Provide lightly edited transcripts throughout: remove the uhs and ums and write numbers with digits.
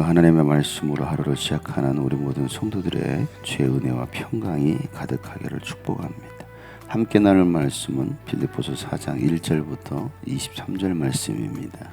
하나님의 말씀으로 하루를 시작하는 우리 모든 성도들의 죄의 은혜와 평강이 가득하기를 축복합니다. 함께 나눌 말씀은 빌립보서 4장 1절부터 23절 말씀입니다.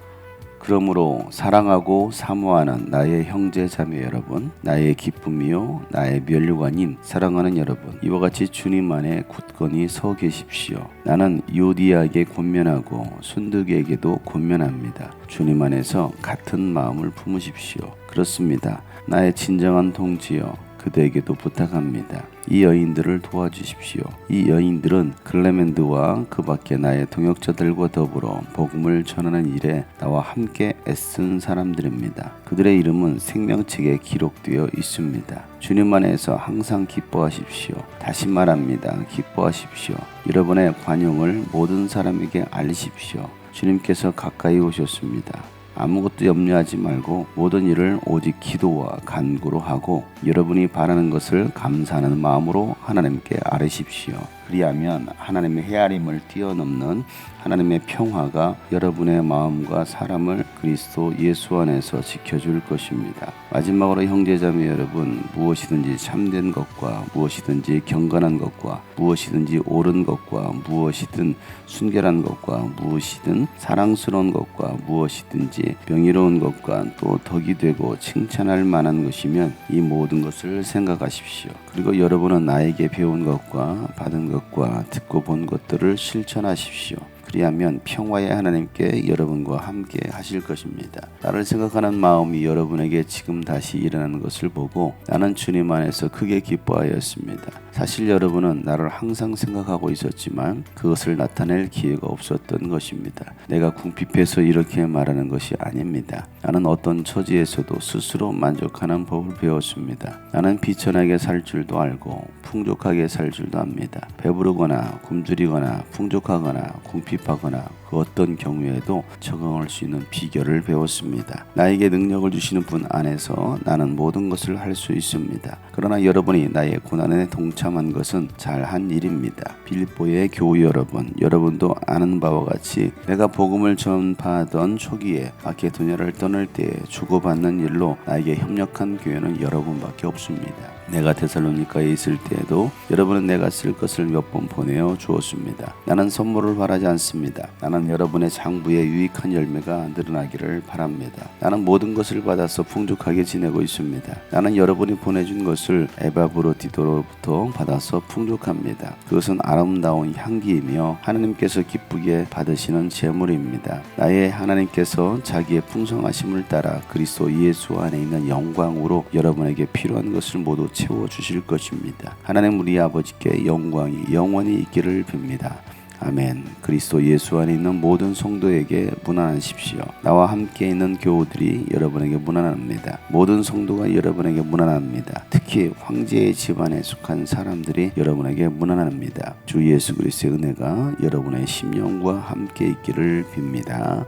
그러므로 사랑하고 사모하는 나의 형제 자매 여러분, 나의 기쁨이요 나의 면류관인 사랑하는 여러분, 이와 같이 주님 안에 굳건히 서 계십시오. 나는 유오디아에게 권면하고 순두계에게도 권면합니다. 주님 안에서 같은 마음을 품으십시오. 그렇습니다. 나의 진정한 동지여, 그대에게도 부탁합니다. 이 여인들을 도와주십시오. 이 여인들은 클레멘드와 그 밖에 나의 동역자들과 더불어 복음을 전하는 일에 나와 함께 애쓴 사람들입니다. 그들의 이름은 생명책에 기록되어 있습니다. 주님 안에서 항상 기뻐하십시오. 다시 말합니다. 기뻐하십시오. 여러분의 관용을 모든 사람에게 알리십시오. 주님께서 가까이 오셨습니다. 아무것도 염려하지 말고 모든 일을 오직 기도와 간구로 하고 여러분이 바라는 것을 감사하는 마음으로 하나님께 아뢰십시오. 그리하면 하나님의 헤아림을 뛰어넘는 하나님의 평화가 여러분의 마음과 사람을 그리스도 예수 안에서 지켜줄 것입니다. 마지막으로 형제자매 여러분, 무엇이든지 참된 것과 무엇이든지 경건한 것과 무엇이든지 옳은 것과 무엇이든 순결한 것과 무엇이든 사랑스러운 것과 무엇이든지 명예로운 것과 또 덕이 되고 칭찬할 만한 것이면 이 모든 것을 생각하십시오. 그리고 여러분은 나에게 배운 것과 받은 것과 듣고 본 것들을 실천하십시오. 그리하면 평화의 하나님께 여러분과 함께 하실 것입니다. 나를 생각하는 마음이 여러분에게 지금 다시 일어나는 것을 보고 나는 주님 안에서 크게 기뻐하였습니다. 사실 여러분은 나를 항상 생각하고 있었지만 그것을 나타낼 기회가 없었던 것입니다. 내가 궁핍해서 이렇게 말하는 것이 아닙니다. 나는 어떤 처지에서도 스스로 만족하는 법을 배웠습니다. 나는 비천하게 살 줄도 알고 풍족하게 살 줄도 압니다. 배부르거나 굶주리거나 풍족하거나 궁핍하거나 그 어떤 경우에도 적응할 수 있는 비결을 배웠습니다. 나에게 능력을 주시는 분 안에서 나는 모든 것을 할 수 있습니다. 그러나 여러분이 나의 고난에 동참한 것은 잘한 일입니다. 빌립보의 교우 여러분, 여러분도 아는 바와 같이 내가 복음을 전파하던 초기에 마케도냐를 떠날 때에 주고받는 일로 나에게 협력한 교회는 여러분밖에 없습니다. 내가 데살로니가에 있을 때에도 여러분은 내가 쓸 것을 몇 번 보내어 주었습니다. 나는 선물을 바라지 않습니다. 나는 여러분의 장부에 유익한 열매가 늘어나기를 바랍니다. 나는 모든 것을 받아서 풍족하게 지내고 있습니다. 나는 여러분이 보내준 것을 에바브로디도로부터 받아서 풍족합니다. 그것은 아름다운 향기이며 하나님께서 기쁘게 받으시는 제물입니다. 나의 하나님께서 자기의 풍성하심을 따라 그리스도 예수 안에 있는 영광으로 여러분에게 필요한 것을 모두 채워주실 것입니다. 하나님 우리 아버지께 영광이 영원히 있기를 빕니다. 아멘. 그리스도 예수 안에 있는 모든 성도에게 문안하십시오. 나와 함께 있는 교우들이 여러분에게 문안합니다. 모든 성도가 여러분에게 문안합니다. 특히 황제의 집안에 속한 사람들이 여러분에게 문안합니다. 주 예수 그리스도의 은혜가 여러분의 심령과 함께 있기를 빕니다.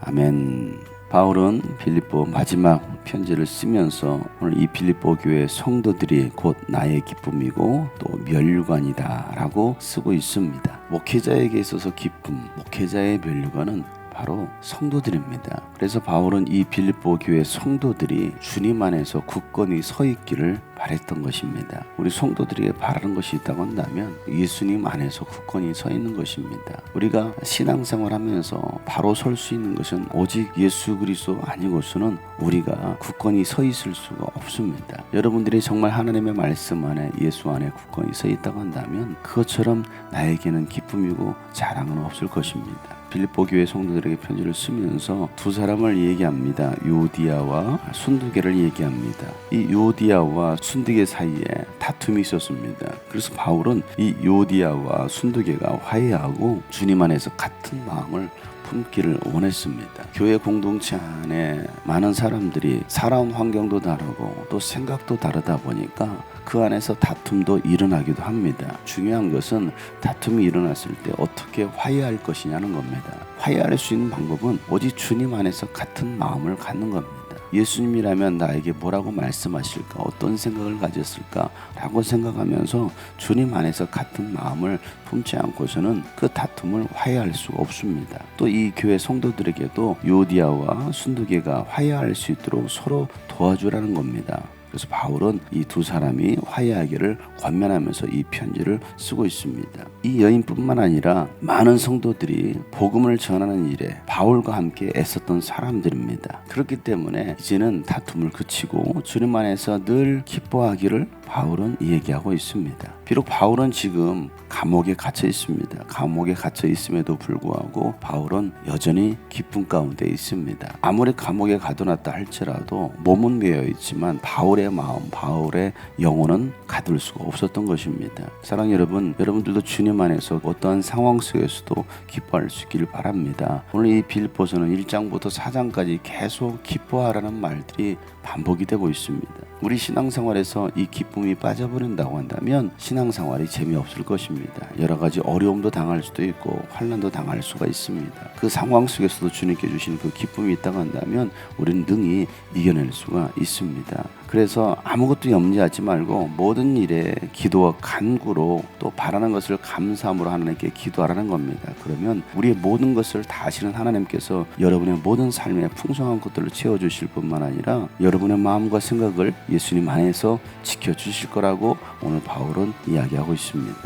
아멘. 바울은 빌립보 마지막 편지를 쓰면서 오늘 이 빌립보 교회 성도들이 곧 나의 기쁨이고 또 면류관이다 라고 쓰고 있습니다. 목회자에게 있어서 기쁨, 목회자의 면류관은 바로 성도들입니다. 그래서 바울은 이 빌립보 교회 성도들이 주님 안에서 굳건히 서 있기를 바랬던 것입니다. 우리 성도들에게 바라는 것이 있다고 한다면 예수님 안에서 굳건히 서 있는 것입니다. 우리가 신앙생활 하면서 바로 설 수 있는 것은 오직 예수 그리스도 아니고서는 우리가 굳건히 서 있을 수가 없습니다. 여러분들이 정말 하나님의 말씀 안에 예수 안에 굳건히 서 있다고 한다면 그것처럼 나에게는 기쁨이고 자랑은 없을 것입니다. 빌립보 교회 성도들에게 편지를 쓰면서 두 사람을 얘기합니다. 유오디아와 순두계를 얘기합니다. 이 유오디아와 순두계 사이에 다툼이 있었습니다. 그래서 바울은 이 유오디아와 순두계가 화해하고 주님 안에서 같은 마음을 품기를 원했습니다. 교회 공동체 안에 많은 사람들이 살아온 환경도 다르고 또 생각도 다르다 보니까 그 안에서 다툼도 일어나기도 합니다. 중요한 것은 다툼이 일어났을 때 어떻게 화해할 것이냐는 겁니다. 화해할 수 있는 방법은 오직 주님 안에서 같은 마음을 갖는 겁니다. 예수님이라면 나에게 뭐라고 말씀하실까, 어떤 생각을 가졌을까 라고 생각하면서 주님 안에서 같은 마음을 품지 않고서는 그 다툼을 화해할 수가 없습니다. 또 이 교회 성도들에게도 요디아와 순두계가 화해할 수 있도록 서로 도와주라는 겁니다. 그래서 바울은 이 두 사람이 화해하기를 권면하면서 이 편지를 쓰고 있습니다. 이 여인뿐만 아니라 많은 성도들이 복음을 전하는 일에 바울과 함께 애썼던 사람들입니다. 그렇기 때문에 이제는 다툼을 그치고 주님 안에서 늘 기뻐하기를 바울은 얘기하고 있습니다. 비록 바울은 지금 감옥에 갇혀 있습니다. 감옥에 갇혀 있음에도 불구하고 바울은 여전히 기쁨 가운데 있습니다. 아무리 감옥에 가둬놨다 할지라도 몸은 메어 있지만 바울의 마음, 바울의 영혼은 가둘 수가 없었던 것입니다. 사랑하는 여러분, 여러분들도 주님 안에서 어떠한 상황 속에서도 기뻐할 수 있기를 바랍니다. 오늘 이 빌립보서는 1장부터 4장까지 계속 기뻐하라는 말들이 반복이 되고 있습니다. 우리 신앙생활에서 이 기쁨이 빠져버린다고 한다면 신앙생활이 재미없을 것입니다. 여러 가지 어려움도 당할 수도 있고 환난도 당할 수가 있습니다. 그 상황 속에서도 주님께 주신 그 기쁨이 있다고 한다면 우리는 능히 이겨낼 수가 있습니다. 그래서 아무것도 염려하지 말고 모든 일에 기도와 간구로 또 바라는 것을 감사함으로 하나님께 기도하라는 겁니다. 그러면 우리의 모든 것을 다 아시는 하나님께서 여러분의 모든 삶에 풍성한 것들을 채워주실 뿐만 아니라 여러분의 마음과 생각을 예수님 안에서 지켜주실 거라고 오늘 바울은 이야기하고 있습니다.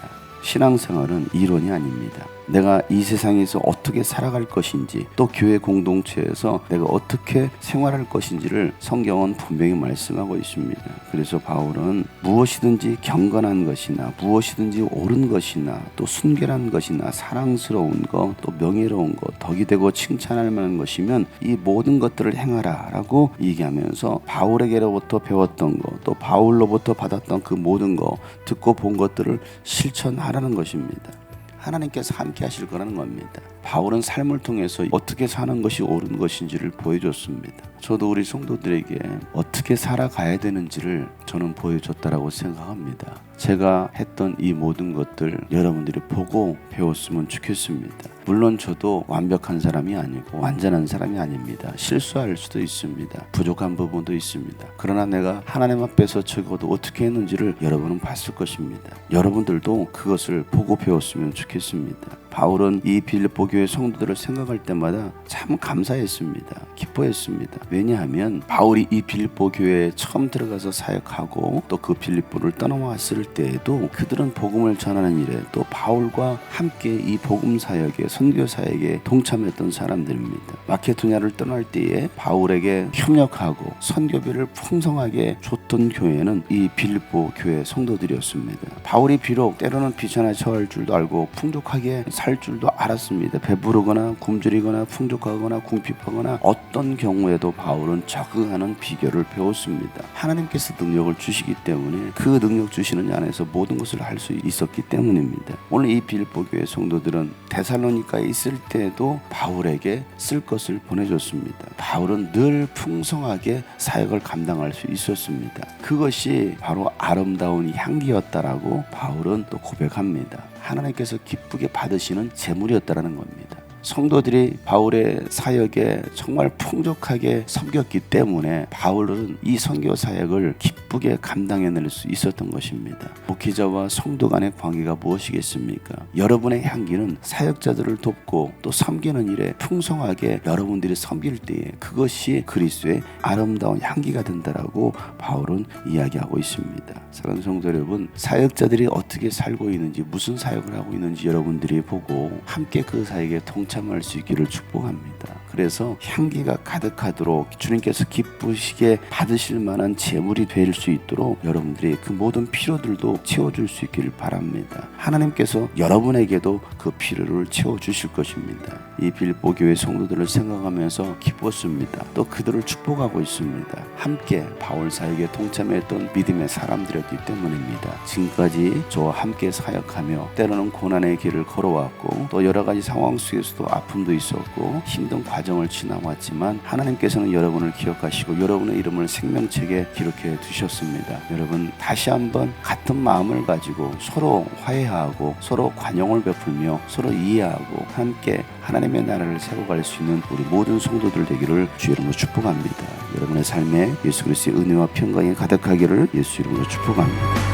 신앙생활은 이론이 아닙니다. 내가 이 세상에서 어떻게 살아갈 것인지 또 교회 공동체에서 내가 어떻게 생활할 것인지를 성경은 분명히 말씀하고 있습니다. 그래서 바울은 무엇이든지 경건한 것이나 무엇이든지 옳은 것이나 또 순결한 것이나 사랑스러운 것 또 명예로운 것 덕이 되고 칭찬할 만한 것이면 이 모든 것들을 행하라 라고 얘기하면서 바울에게로부터 배웠던 것 또 바울로부터 받았던 그 모든 것 듣고 본 것들을 실천하라는 것입니다. 하나님께서 함께 하실 거라는 겁니다. 바울은 삶을 통해서 어떻게 사는 것이 옳은 것인지를 보여줬습니다. 저도 우리 성도들에게 어떻게 살아가야 되는지를 저는 보여줬다라고 생각합니다. 제가 했던 이 모든 것들 여러분들이 보고 배웠으면 좋겠습니다. 물론 저도 완벽한 사람이 아니고 완전한 사람이 아닙니다. 실수할 수도 있습니다. 부족한 부분도 있습니다. 그러나 내가 하나님 앞에서 적어도 어떻게 했는지를 여러분은 봤을 것입니다. 여러분들도 그것을 보고 배웠으면 좋겠습니다. 바울은 이 빌립보 교회 성도들을 생각할 때마다 참 감사했습니다. 기뻐했습니다. 왜냐하면 바울이 이 빌립보 교회에 처음 들어가서 사역하고 또 그 빌립보를 떠나왔을 때에도 그들은 복음을 전하는 일에 또 바울과 함께 이 복음 사역에 선교 사역에 동참했던 사람들입니다. 마케도냐를 떠날 때에 바울에게 협력하고 선교비를 풍성하게 줬던 교회는 이 빌립보 교회 성도들이었습니다. 바울이 비록 때로는 비천에 처할 줄도 알고 풍족하게 살 줄도 알았습니다. 배부르거나 굶주리거나 풍족하거나 궁핍하거나 어떤 경우에도 바울은 적응하는 비결을 배웠습니다. 하나님께서 능력을 주시기 때문에 그 능력 주시는 안에서 모든 것을 할 수 있었기 때문입니다. 오늘 이 빌립보 교회 성도들은 데살로니가에 있을 때도 바울에게 쓸 것을 보내줬습니다. 바울은 늘 풍성하게 사역을 감당할 수 있었습니다. 그것이 바로 아름다운 향기였다라고 바울은 또 고백합니다. 하나님께서 기쁘게 받으시는 제물이었다라는 겁니다. 성도들이 바울의 사역에 정말 풍족하게 섬겼기 때문에 바울은 이 선교 사역을 기쁘게 감당해낼 수 있었던 것입니다. 목회자와 성도 간의 관계가 무엇이겠습니까? 여러분의 향기는 사역자들을 돕고 또 섬기는 일에 풍성하게 여러분들이 섬길 때에 그것이 그리스도의 아름다운 향기가 된다라고 바울은 이야기하고 있습니다. 사랑하는 성도 여러분, 사역자들이 어떻게 살고 있는지 무슨 사역을 하고 있는지 여러분들이 보고 함께 그 사역에 동참할 수 있기를 축복합니다. 그래서 향기가 가득하도록 주님께서 기쁘시게 받으실 만한 제물이 될 수 있도록 여러분들이 그 모든 필요들도 채워줄 수 있기를 바랍니다. 하나님께서 여러분에게도 그 필요를 채워주실 것입니다. 이 빌립보 교회 성도들을 생각하면서 기뻤습니다. 또 그들을 축복하고 있습니다. 함께 바울 사역에 동참했던 믿음의 사람들이었기 때문입니다. 지금까지 저와 함께 사역하며 때로는 고난의 길을 걸어왔고 또 여러 가지 상황 속에서도 아픔도 있었고 힘든 과정 과정을 지나왔지만 하나님께서는 여러분을 기억하시고 여러분의 이름을 생명책에 기록해 두셨습니다. 여러분 다시 한번 같은 마음을 가지고 서로 화해하고 서로 관용을 베풀며 서로 이해하고 함께 하나님의 나라를 세워갈 수 있는 우리 모든 성도들 되기를 주 이름으로 축복합니다. 여러분의 삶에 예수 그리스도의 은혜와 평강이 가득하기를 예수 이름으로 축복합니다.